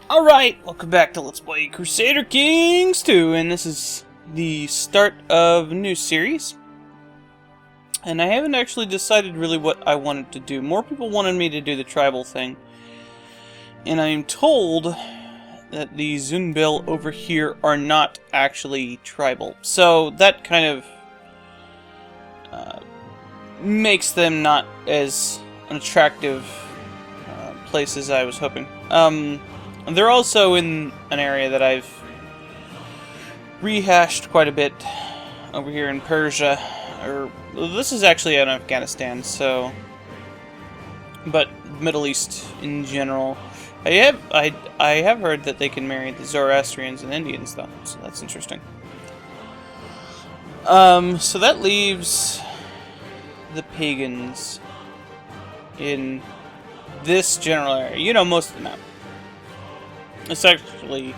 Alright, welcome back to Let's Play Crusader Kings 2, and this is the start of a new series. And I haven't actually decided really what I wanted to do. More people wanted me to do the tribal thing. And I am told that the Zunbil over here are not actually tribal. So that kind of makes them not as an attractive place as I was hoping. They're also in an area that I've rehashed quite a bit over here in Persia. This is actually in Afghanistan, so... But Middle East in general. I have heard that they can marry the Zoroastrians and Indians, though, so that's interesting. So that leaves the pagans in this general area. You know most of the map. It's actually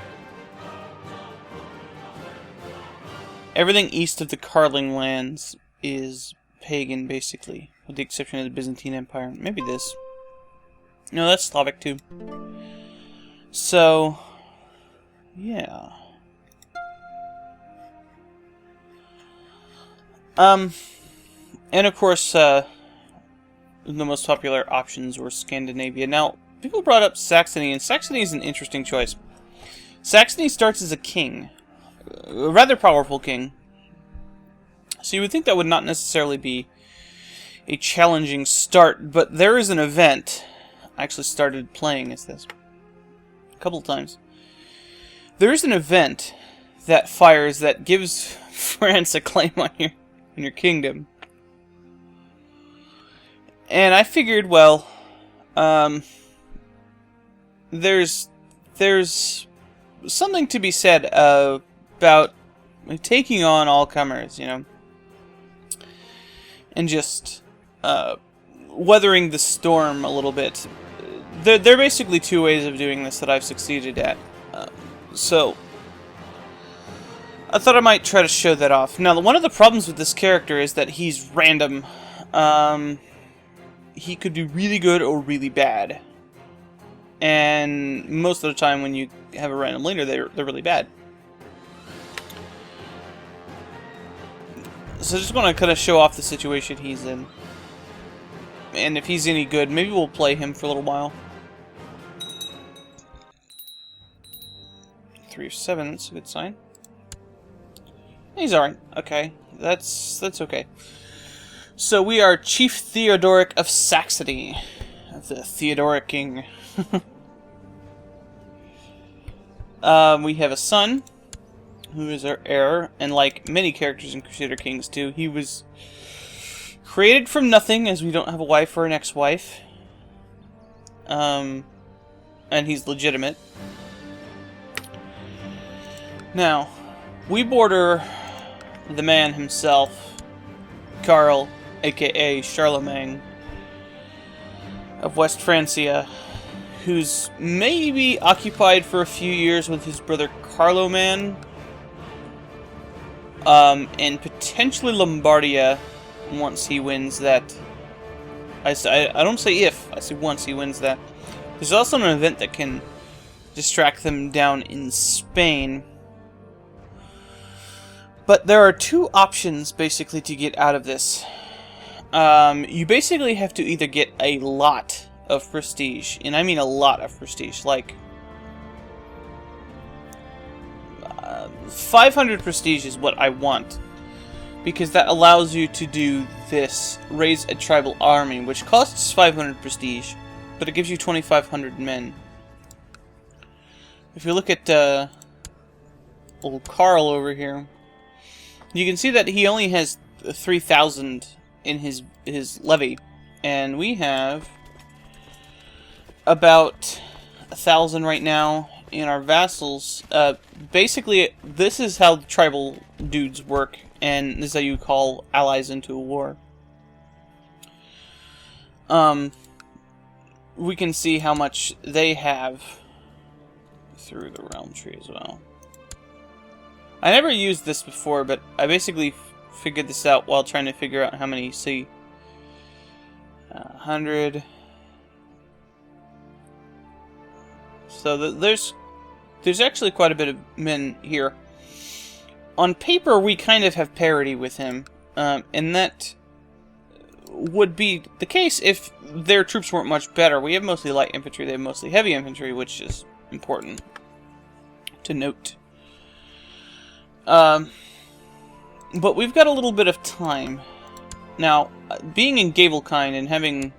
everything east of the Carling lands is pagan, basically, with the exception of the Byzantine Empire. Maybe this. No, that's Slavic too. So, yeah. And of course, the most popular options were Scandinavia. Now, people brought up Saxony, and Saxony is an interesting choice. Saxony starts as a king. A rather powerful king. So you would think that would not necessarily be a challenging start, but there is an event. I actually started playing as this a couple of times. There is an event that fires that gives France a claim on your kingdom. And I figured, well, there's something to be said about taking on all comers, you know, and just weathering the storm a little bit. There are basically two ways of doing this that I've succeeded at, so I thought I might try to show that off. Now, one of the problems with this character is that he's random. He could be really good or really bad. And most of the time when you have a random leader, they're really bad. So I just want to kind of show off the situation he's in. And if he's any good, maybe we'll play him for a little while. 3 of 7, that's a good sign. He's alright. Okay. That's okay. So we are Chief Theodoric of Saxony. Of the Theodoric King. We have a son, who is our heir, and like many characters in Crusader Kings 2, he was created from nothing, as we don't have a wife or an ex-wife. And he's legitimate. Now, we border the man himself, Karl, aka Charlemagne, of West Francia, who's maybe occupied for a few years with his brother Carloman, and potentially Lombardia once he wins that. I don't say if, I say once he wins that. There's also an event that can distract them down in Spain. But there are two options, basically, to get out of this. You basically have to either get a lot of prestige, and I mean a lot of prestige, like 500 prestige is what I want, because that allows you to do this, raise a tribal army, which costs 500 prestige, but it gives you 2,500 men. If you look at old Karl over here, you can see that he only has 3,000 in his levy, and we have about 1,000 right now in our vassals. Basically, this is how tribal dudes work, and this is how you call allies into a war. We can see how much they have through the realm tree as well. I never used this before, but I basically figured this out while trying to figure out how many. See, 100, So there's actually quite a bit of men here. On paper, we kind of have parity with him, and that would be the case if their troops weren't much better. We have mostly light infantry, they have mostly heavy infantry, which is important to note. But we've got a little bit of time. Now, being in Gavelkind and having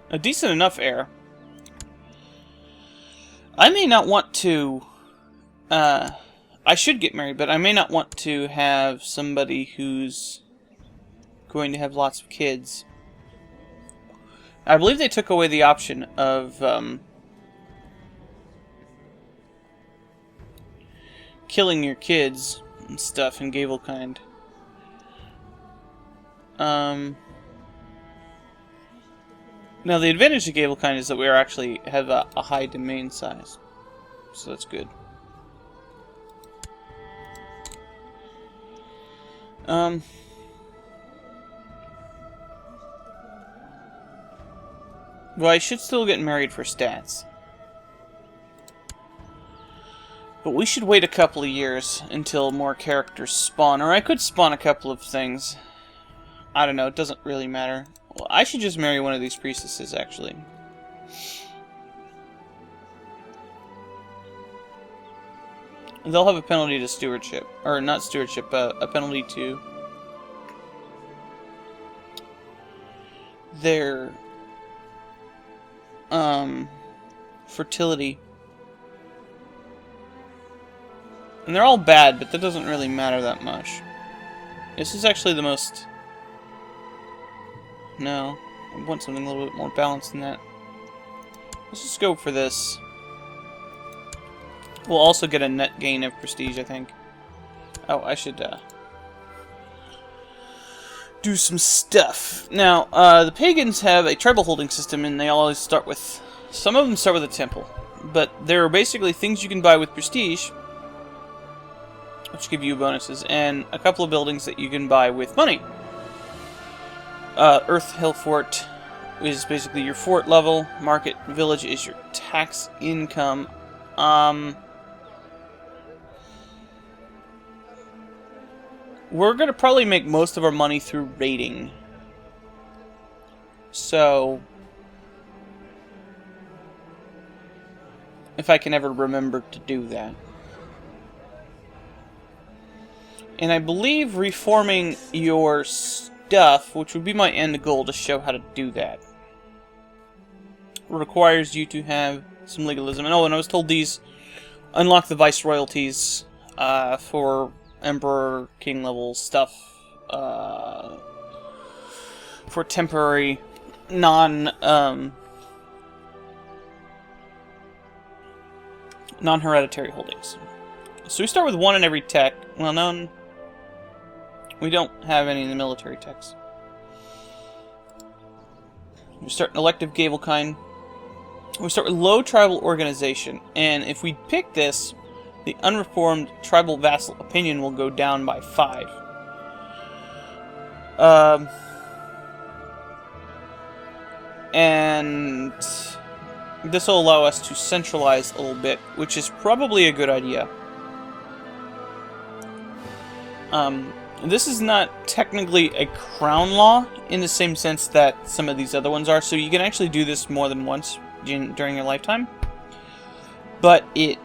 a decent enough heir, I may not want to... I should get married, but I may not want to have somebody who's going to have lots of kids. I believe they took away the option of killing your kids and stuff in Gavelkind. Now the advantage of Gavelkind is that we actually have a high domain size, so that's good. Well, I should still get married for stats. But we should wait a couple of years until more characters spawn. Or I could spawn a couple of things. I don't know, it doesn't really matter. Well, I should just marry one of these priestesses, actually. They'll have a penalty to stewardship. Or, not stewardship, a penalty to... their... fertility. And they're all bad, but that doesn't really matter that much. This is actually the most... No. I want something a little bit more balanced than that. Let's just go for this. We'll also get a net gain of prestige, I think. Oh, I should, do some stuff. Now, the pagans have a tribal holding system, and they always start with... Some of them start with a temple. But there are basically things you can buy with prestige, which give you bonuses, and a couple of buildings that you can buy with money. Earth Hill Fort is basically your fort level. Market Village is your tax income. We're going to probably make most of our money through raiding. So, if I can ever remember to do that. And I believe reforming your stuff, which would be my end goal to show how to do that, requires you to have some legalism. And oh, and I was told these unlock the viceroyalties for Emperor, King level stuff, for temporary non-hereditary holdings. So we start with one in every tech. Well, none. We don't have any in the military techs. We start an elective Gavelkind. We start with low tribal organization, and if we pick this, the unreformed tribal vassal opinion will go down by 5. And this will allow us to centralize a little bit, which is probably a good idea. This is not technically a crown law in the same sense that some of these other ones are, so you can actually do this more than once during your lifetime. But it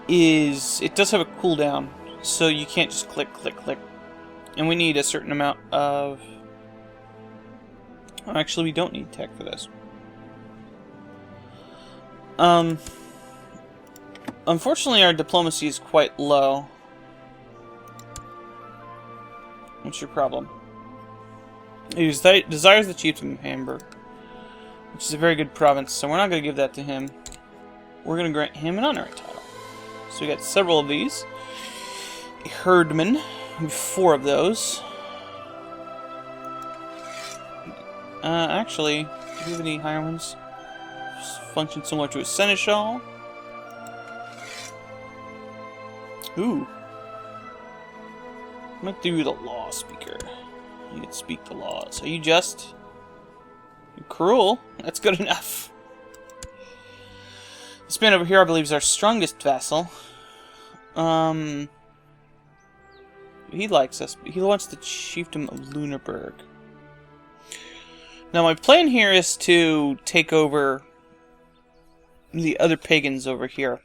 does have a cooldown, so you can't just click, click, click. And we need a certain amount of... Oh, actually, we don't need tech for this. Unfortunately, our diplomacy is quite low. What's your problem? He desires the chieftain of Hamburg, which is a very good province, so we're not going to give that to him. We're going to grant him an honorary title. So we got several of these. A herdman. We have 4 of those. Actually, do we have any higher ones? Function similar to a seneschal. Ooh. I'm gonna do the law speaker. You can speak the laws. Are you just? You're cruel. That's good enough. This man over here, I believe, is our strongest vassal. He likes us. He wants the chiefdom of Lunenburg. Now, my plan here is to take over the other pagans over here.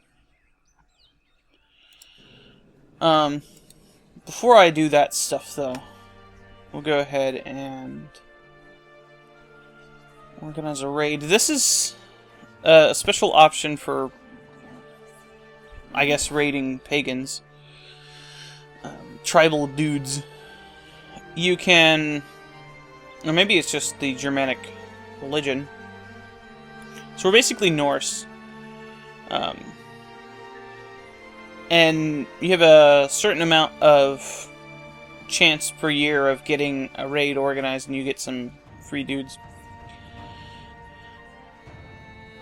Before I do that stuff, though, we'll go ahead and organize a raid. This is a special option for, I guess, raiding pagans. Tribal dudes. You can... Or maybe it's just the Germanic religion. So we're basically Norse. And you have a certain amount of chance per year of getting a raid organized, and you get some free dudes.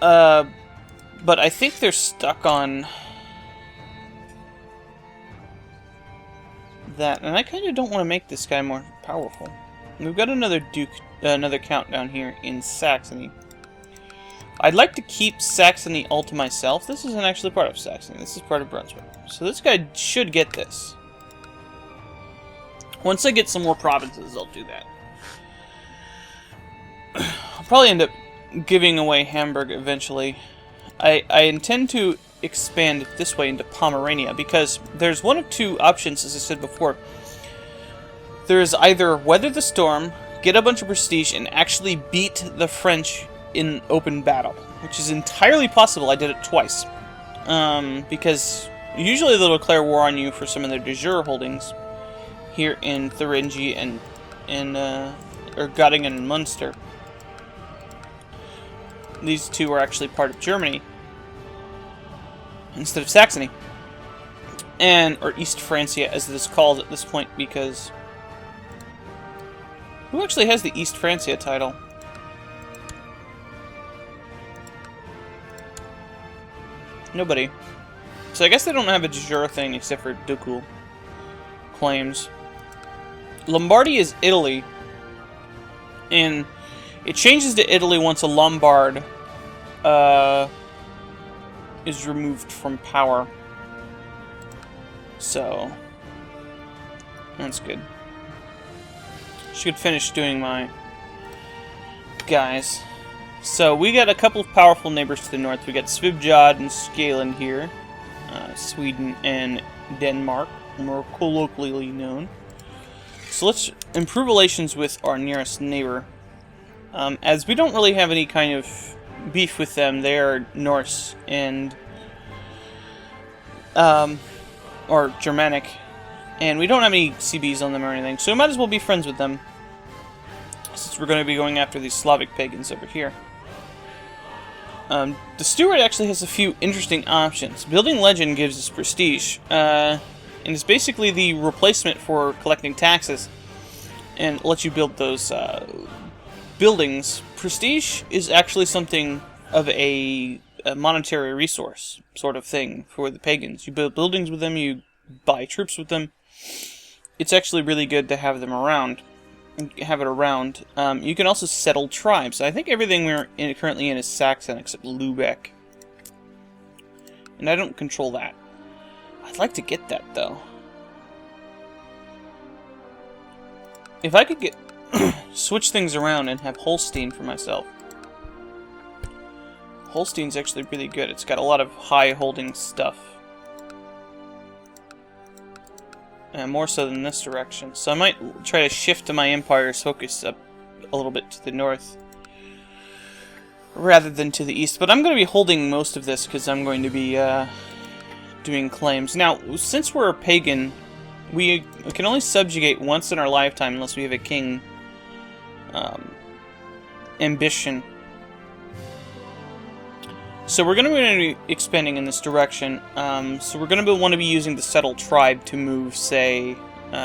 But I think they're stuck on that, and I kind of don't want to make this guy more powerful. We've got another another count down here in Saxony. I'd like to keep Saxony all to myself. This isn't actually part of Saxony. This is part of Brunswick. So this guy should get this. Once I get some more provinces, I'll do that. I'll probably end up giving away Hamburg eventually. I intend to expand it this way into Pomerania, because there's one of two options, as I said before. There's either weather the storm, get a bunch of prestige, and actually beat the French in open battle, which is entirely possible. I did it twice. Because usually they'll declare war on you for some of their de jure holdings here in Thuringia and or Göttingen and Munster. These two are actually part of Germany instead of Saxony, or East Francia as it is called at this point, because who actually has the East Francia title? Nobody. So I guess they don't have a de jure thing except for ducal claims. Lombardy is Italy, and it changes to Italy once a Lombard is removed from power. So that's good. Should finish doing my guys. So we got a couple of powerful neighbors to the north. We got Svibjad and Skaland here, Sweden and Denmark, more colloquially known. So let's improve relations with our nearest neighbor. As we don't really have any kind of beef with them, they are Norse and or Germanic, and we don't have any CBs on them or anything, so we might as well be friends with them, since we're going to be going after these Slavic pagans over here. The Steward actually has a few interesting options. Building Legend gives us prestige, and it's basically the replacement for collecting taxes, and lets you build those buildings. Prestige is actually something of a monetary resource sort of thing for the pagans. You build buildings with them, you buy troops with them. It's actually really good to have them around. Have it around. You can also settle tribes. I think everything we're currently in is Saxon except Lubeck. And I don't control that. I'd like to get that, though. If I could get switch things around and have Holstein for myself. Holstein's actually really good. It's got a lot of high holding stuff. More so than this direction. So I might try to shift my empire's focus up a little bit to the north, rather than to the east. But I'm going to be holding most of this because I'm going to be doing claims. Now, since we're a pagan, we can only subjugate once in our lifetime unless we have a king ambition. So we're going to be expanding in this direction. So we're going to want to be using the settled tribe to move, say,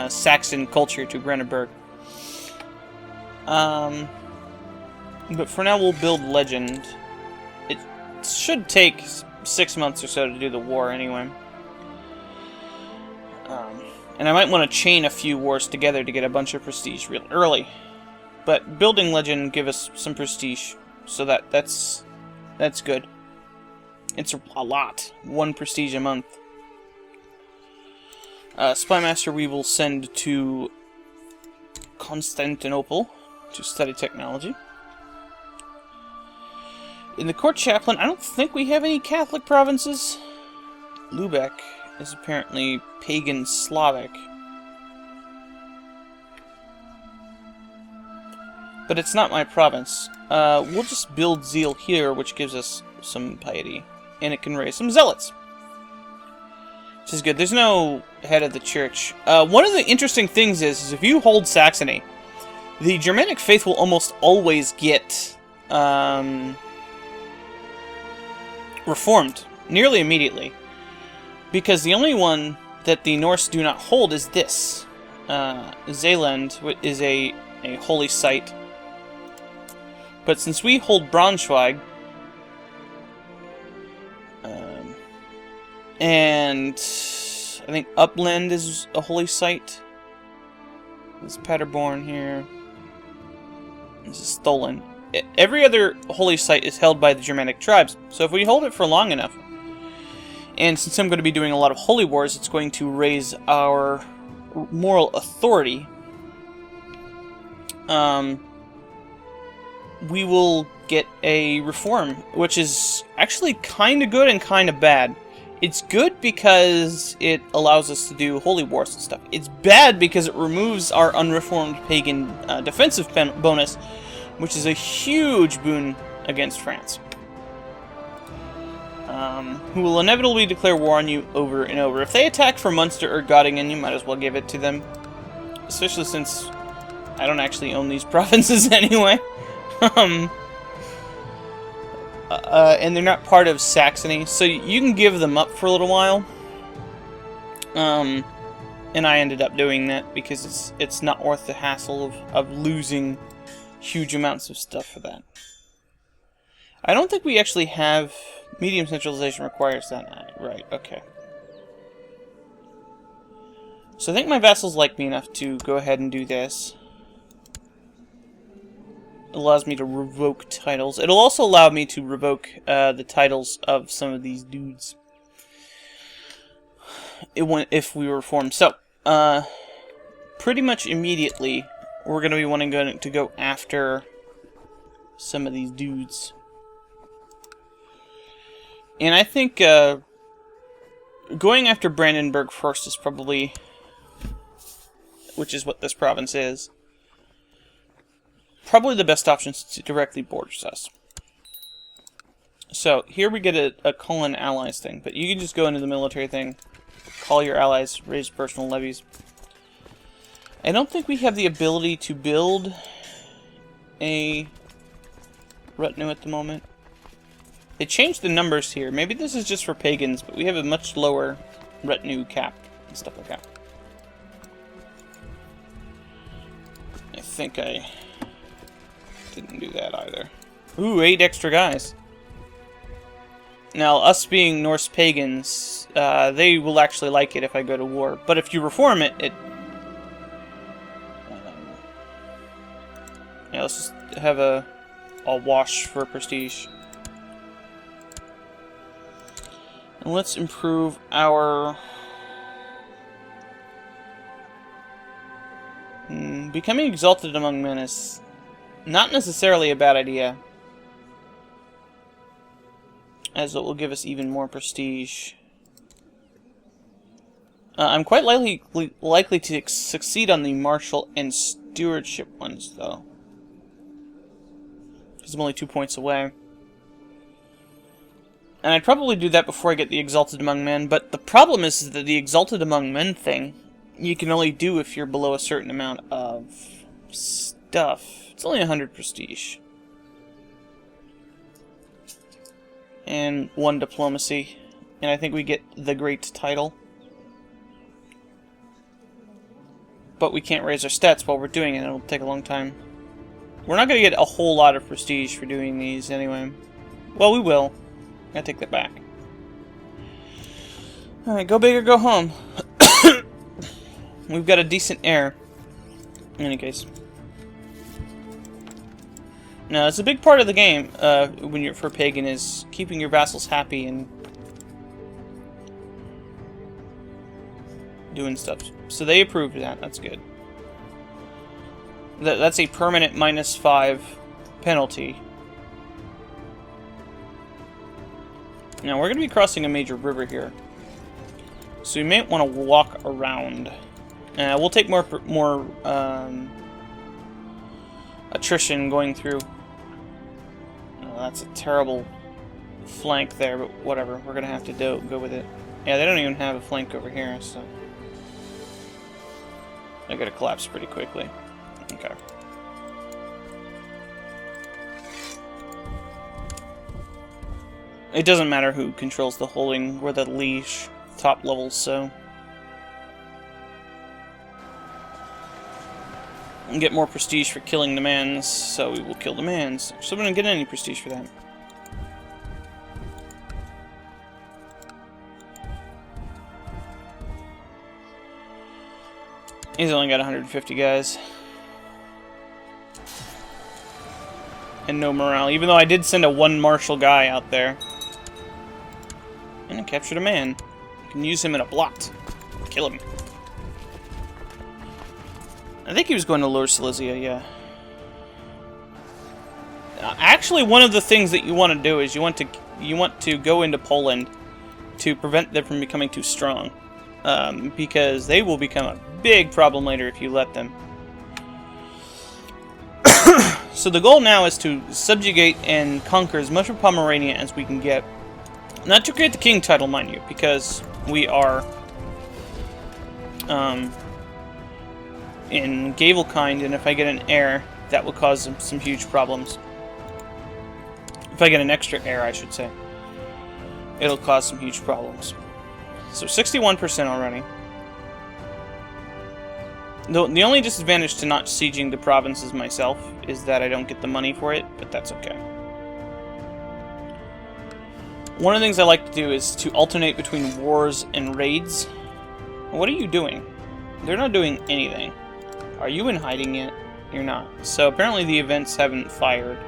Saxon culture to Brandenburg. But for now, we'll build Legend. It should take 6 months or so to do the war anyway. And I might want to chain a few wars together to get a bunch of prestige real early. But building Legend give us some prestige, so that's good. It's a lot. 1 prestige a month. Spymaster we will send to Constantinople to study technology. In the court chaplain, I don't think we have any Catholic provinces. Lubeck is apparently pagan Slavic. But it's not my province. We'll just build zeal here, which gives us some piety. And it can raise some zealots. Which is good. There's no head of the church. One of the interesting things is if you hold Saxony, the Germanic faith will almost always get reformed. Nearly immediately. Because the only one that the Norse do not hold is this. Zeeland is a holy site. But since we hold Braunschweig, and I think Upland is a holy site. This is Paderborn here. This is Stollen. Every other holy site is held by the Germanic tribes. So if we hold it for long enough, and since I'm going to be doing a lot of holy wars, it's going to raise our moral authority. We will get a reform, which is actually kind of good and kind of bad. It's good because it allows us to do holy wars and stuff. It's bad because it removes our unreformed pagan defensive bonus, which is a huge boon against France. Who will inevitably declare war on you over and over. If they attack from Munster or Göttingen, you might as well give it to them. Especially since I don't actually own these provinces anyway. And they're not part of Saxony, so you can give them up for a little while. And I ended up doing that because it's not worth the hassle of losing huge amounts of stuff for that. I don't think we actually have... Medium centralization requires that. Right, okay. So I think my vassals like me enough to go ahead and do this. It allows me to revoke titles. It'll also allow me to revoke the titles of some of these dudes. If we reform. So, pretty much immediately, we're going to be wanting to go after some of these dudes. And I think going after Brandenburg first is probably, which is what this province is, probably the best option since it directly borders us. So, here we get a call in allies thing, but you can just go into the military thing, call your allies, raise personal levies. I don't think we have the ability to build a retinue at the moment. They changed the numbers here. Maybe this is just for pagans, but we have a much lower retinue cap and stuff like that. I think I didn't do that either. Ooh, 8 extra guys. Now, us being Norse pagans, they will actually like it if I go to war. But if you reform it, yeah, let's just have a wash for prestige. And let's improve our... Becoming exalted among men is not necessarily a bad idea, as it will give us even more prestige. I'm quite likely to succeed on the martial and stewardship ones, though, because I'm only 2 points away. And I'd probably do that before I get the Exalted Among Men, but the problem is that the Exalted Among Men thing, you can only do if you're below a certain amount of stuff. It's only 100 prestige. And 1 diplomacy. And I think we get the Great title. But we can't raise our stats while we're doing it. It'll take a long time. We're not going to get a whole lot of prestige for doing these anyway. Well, we will. I take that back. Alright, go big or go home. We've got a decent heir. In any case. Now, it's a big part of the game when you're for pagan is keeping your vassals happy and doing stuff. So they approved that. That's good. That's a permanent -5 penalty. Now, we're going to be crossing a major river here. So we may want to walk around. We'll take more attrition going through. Oh, that's a terrible flank there, but whatever. We're going to have to go with it. Yeah, they don't even have a flank over here, so they're going to collapse pretty quickly. Okay. It doesn't matter who controls the holding. We're the liege top levels, so and get more prestige for killing demands, so we will kill demands. So we don't get any prestige for that. He's only got 150 guys. And no morale, even though I did send a 1 martial guy out there. And I captured a man. You can use him in a blot. Kill him. I think he was going to Lower Silesia, yeah. Actually, one of the things that you want to do is you want to go into Poland to prevent them from becoming too strong. Because they will become a big problem later if you let them. So the goal now is to subjugate and conquer as much of Pomerania as we can get. Not to create the king title, mind you, because we are in Gavelkind, and if I get an heir, that will cause some huge problems. If I get an extra heir, I should say. It'll cause some huge problems. So 61% already. The only disadvantage to not sieging the provinces myself is that I don't get the money for it, but that's okay. One of the things I like to do is to alternate between wars and raids. What are you doing? They're not doing anything. Are you in hiding yet? You're not. So apparently the events haven't fired.